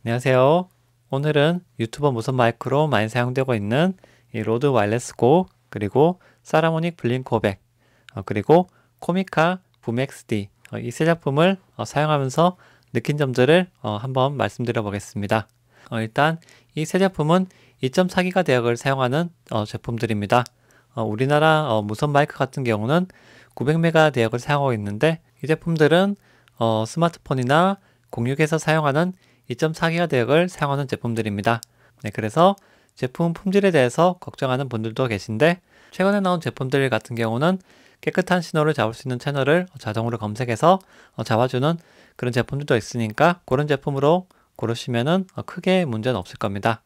안녕하세요. 오늘은 유튜버 무선 마이크로 많이 사용되고 있는 이 로드 와이어리스 고, 그리고 사라모닉 블링크 500, 그리고 코미카 붐 XD 이 세 제품을 사용하면서 느낀 점들을 한번 말씀드려 보겠습니다. 일단 이 세 제품은 2.4기가 대역을 사용하는 제품들입니다. 우리나라 무선 마이크 같은 경우는 900메가 대역을 사용하고 있는데, 이 제품들은 스마트폰이나 공유기에서 사용하는 2.4기가 대역을 사용하는 제품들입니다. 네, 그래서 제품 품질에 대해서 걱정하는 분들도 계신데, 최근에 나온 제품들 같은 경우는 깨끗한 신호를 잡을 수 있는 채널을 자동으로 검색해서 잡아주는 그런 제품들도 있으니까 그런 제품으로 고르시면은 크게 문제는 없을 겁니다.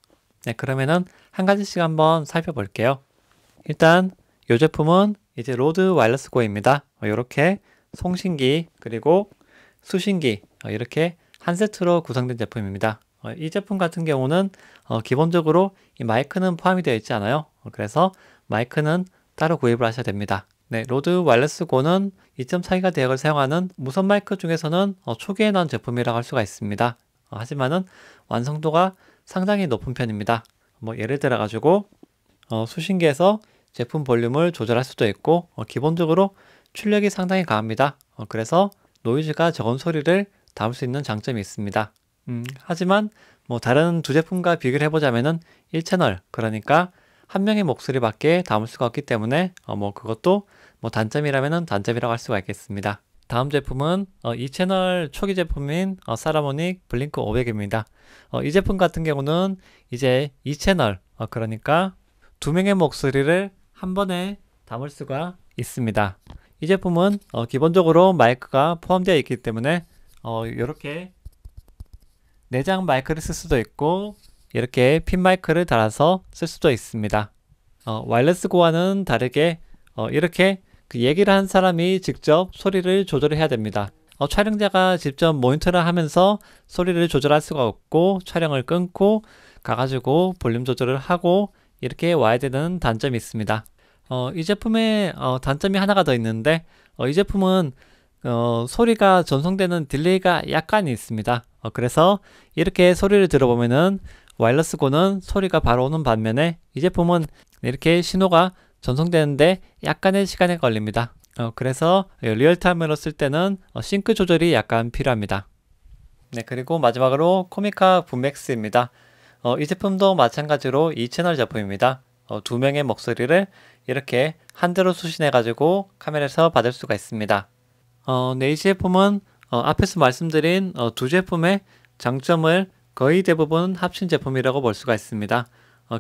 네, 그러면은 한 가지씩 한번 살펴볼게요. 일단 이 제품은 이제 로드 와이어리스 고입니다. 이렇게 송신기 그리고 수신기 이렇게 한 세트로 구성된 제품입니다. 이 제품 같은 경우는 기본적으로 이 마이크는 포함이 되어 있지 않아요. 그래서 마이크는 따로 구입을 하셔야 됩니다. 네, 로드 와이어리스 고는 2.4기가 대역을 사용하는 무선 마이크 중에서는 초기에 나온 제품이라고 할 수가 있습니다. 하지만은 완성도가 상당히 높은 편입니다. 뭐 예를 들어 가지고 수신기에서 제품 볼륨을 조절할 수도 있고, 기본적으로 출력이 상당히 강합니다. 그래서 노이즈가 적은 소리를 담을 수 있는 장점이 있습니다. 하지만 뭐 다른 두 제품과 비교를 해보자면은 1채널, 그러니까 한 명의 목소리밖에 담을 수가 없기 때문에 뭐 그것도 뭐 단점이라면은 단점이라고 할 수가 있겠습니다. 다음 제품은 2채널 초기 제품인 사라모닉 블링크 500입니다. 이 제품 같은 경우는 이제 2채널, 그러니까 두 명의 목소리를 한 번에 담을 수가 있습니다. 이 제품은 기본적으로 마이크가 포함되어 있기 때문에 이렇게 내장 마이크를 쓸 수도 있고, 이렇게 핀 마이크를 달아서 쓸 수도 있습니다. 와이어리스 고와는 다르게 이렇게 그 얘기를 한 사람이 직접 소리를 조절해야 됩니다. 촬영자가 직접 모니터를 하면서 소리를 조절할 수가 없고, 촬영을 끊고 가가지고 볼륨 조절을 하고 이렇게 와야 되는 단점이 있습니다. 이 제품에 단점이 하나가 더 있는데, 이 제품은 소리가 전송되는 딜레이가 약간 있습니다. 그래서 이렇게 소리를 들어보면은 와이어리스 고는 소리가 바로 오는 반면에 이 제품은 이렇게 신호가 전송되는데 약간의 시간이 걸립니다. 그래서 리얼타임으로 쓸 때는 싱크 조절이 약간 필요합니다. 네, 그리고 마지막으로 코미카 붐 X입니다. 이 제품도 마찬가지로 2채널 제품입니다. 두 명의 목소리를 이렇게 한 대로 수신해 가지고 카메라에서 받을 수가 있습니다. 네, 이 제품은 앞에서 말씀드린 두 제품의 장점을 거의 대부분 합친 제품이라고 볼 수가 있습니다.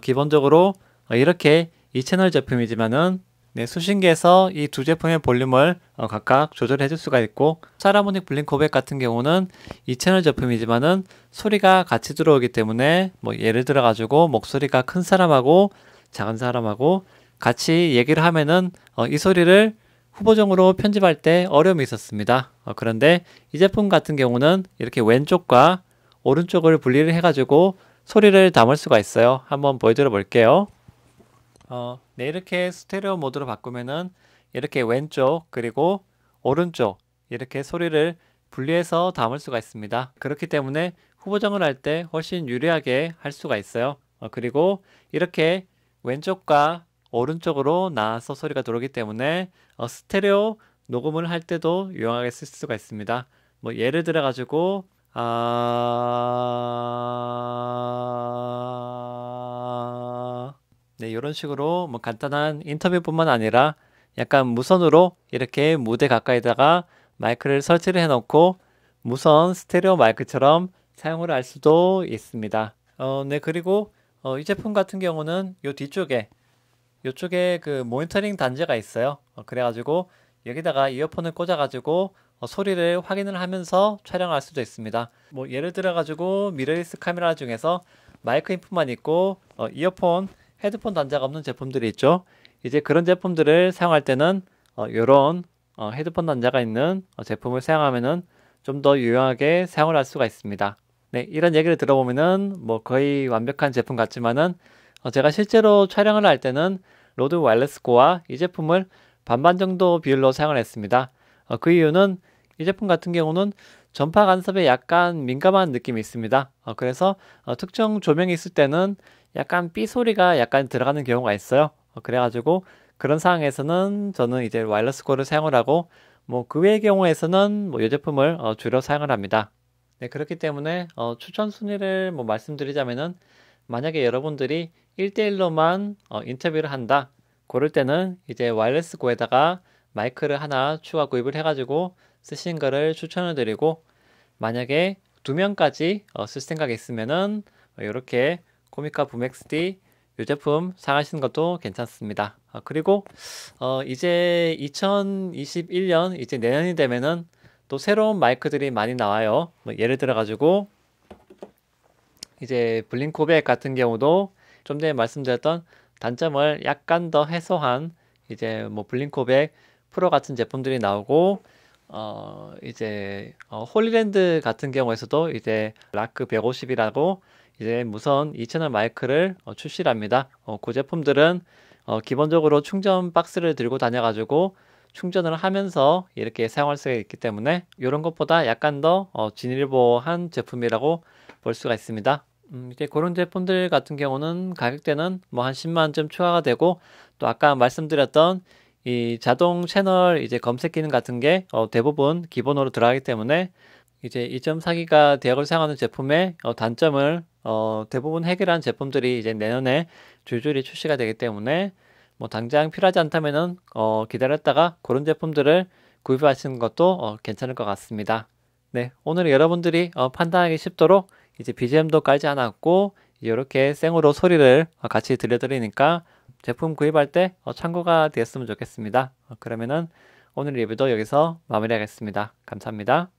기본적으로 이렇게 2채널 제품이지만은 네, 수신기에서 이 두 제품의 볼륨을 각각 조절해 줄 수가 있고, 사라모닉 블링크 500 같은 경우는 2채널 제품이지만은 소리가 같이 들어오기 때문에 뭐 예를 들어 가지고 목소리가 큰 사람하고 작은 사람하고 같이 얘기를 하면은 이 소리를 후보정으로 편집할 때 어려움이 있었습니다. 그런데 이 제품 같은 경우는 이렇게 왼쪽과 오른쪽을 분리를 해가지고 소리를 담을 수가 있어요. 한번 보여드려 볼게요. 네, 이렇게 스테레오 모드로 바꾸면은 이렇게 왼쪽 그리고 오른쪽 이렇게 소리를 분리해서 담을 수가 있습니다. 그렇기 때문에 후보정을 할 때 훨씬 유리하게 할 수가 있어요. 그리고 이렇게 왼쪽과 오른쪽으로 나와서 소리가 들어오기 때문에 스테레오 녹음을 할 때도 유용하게 쓸 수가 있습니다. 뭐 예를 들어 가지고 네, 이런 식으로 뭐 간단한 인터뷰뿐만 아니라 약간 무선으로 이렇게 무대 가까이다가 마이크를 설치를 해놓고 무선 스테레오 마이크처럼 사용을 할 수도 있습니다. 네, 그리고 이 제품 같은 경우는 요 뒤쪽에 이쪽에 그 모니터링 단자가 있어요. 그래가지고 여기다가 이어폰을 꽂아가지고 소리를 확인을 하면서 촬영할 수도 있습니다. 뭐 예를 들어가지고 미러리스 카메라 중에서 마이크 인풋만 있고 이어폰, 헤드폰 단자가 없는 제품들이 있죠. 이제 그런 제품들을 사용할 때는 이런 헤드폰 단자가 있는 제품을 사용하면은 좀 더 유용하게 사용을 할 수가 있습니다. 네, 이런 얘기를 들어보면은 뭐 거의 완벽한 제품 같지만은 제가 실제로 촬영을 할 때는 로드 와이어리스 고와 이 제품을 반반 정도 비율로 사용을 했습니다. 그 이유는 이 제품 같은 경우는 전파 간섭에 약간 민감한 느낌이 있습니다. 그래서 특정 조명이 있을 때는 약간 삐 소리가 약간 들어가는 경우가 있어요. 그래가지고 그런 상황에서는 저는 이제 와이어리스 코를 사용을 하고 뭐 그 외의 경우에서는 뭐 이 제품을 주로 사용을 합니다. 네, 그렇기 때문에 추천 순위를 뭐 말씀드리자면은 만약에 여러분들이 1대1로만 인터뷰를 한다. 그럴 때는 이제 와이어리스 고에다가 마이크를 하나 추가 구입을 해가지고 쓰신 거를 추천을 드리고 만약에 2명까지 쓸 생각이 있으면은 이렇게 코미카 붐 XD 이 제품 사가시는 것도 괜찮습니다. 그리고 이제 2021년 이제 내년이 되면은 또 새로운 마이크들이 많이 나와요. 뭐 예를 들어 가지고 이제 블링코백 같은 경우도 좀 전에 말씀드렸던 단점을 약간 더 해소한 이제 뭐 블링코백 프로 같은 제품들이 나오고 이제 홀리랜드 같은 경우에서도 이제 라크 150이라고 이제 무선 2채널 마이크를 출시를 합니다. 그 제품들은 기본적으로 충전 박스를 들고 다녀가지고 충전을 하면서 이렇게 사용할 수가 있기 때문에 이런 것보다 약간 더 진일보한 제품이라고 볼 수가 있습니다. 이제 그런 제품들 같은 경우는 가격대는 뭐 한 10만 원쯤 추가가 되고 또 아까 말씀드렸던 이 자동 채널 이제 검색 기능 같은 게 대부분 기본으로 들어가기 때문에 이제 2.4기가 대역을 사용하는 제품의 단점을 대부분 해결한 제품들이 이제 내년에 줄줄이 출시가 되기 때문에 뭐 당장 필요하지 않다면은 기다렸다가 그런 제품들을 구입하시는 것도 괜찮을 것 같습니다. 네, 오늘 여러분들이 판단하기 쉽도록 이제 BGM도 깔지 않았고 이렇게 생으로 소리를 같이 들려드리니까 제품 구입할 때 참고가 되었으면 좋겠습니다. 그러면은 오늘 리뷰도 여기서 마무리하겠습니다. 감사합니다.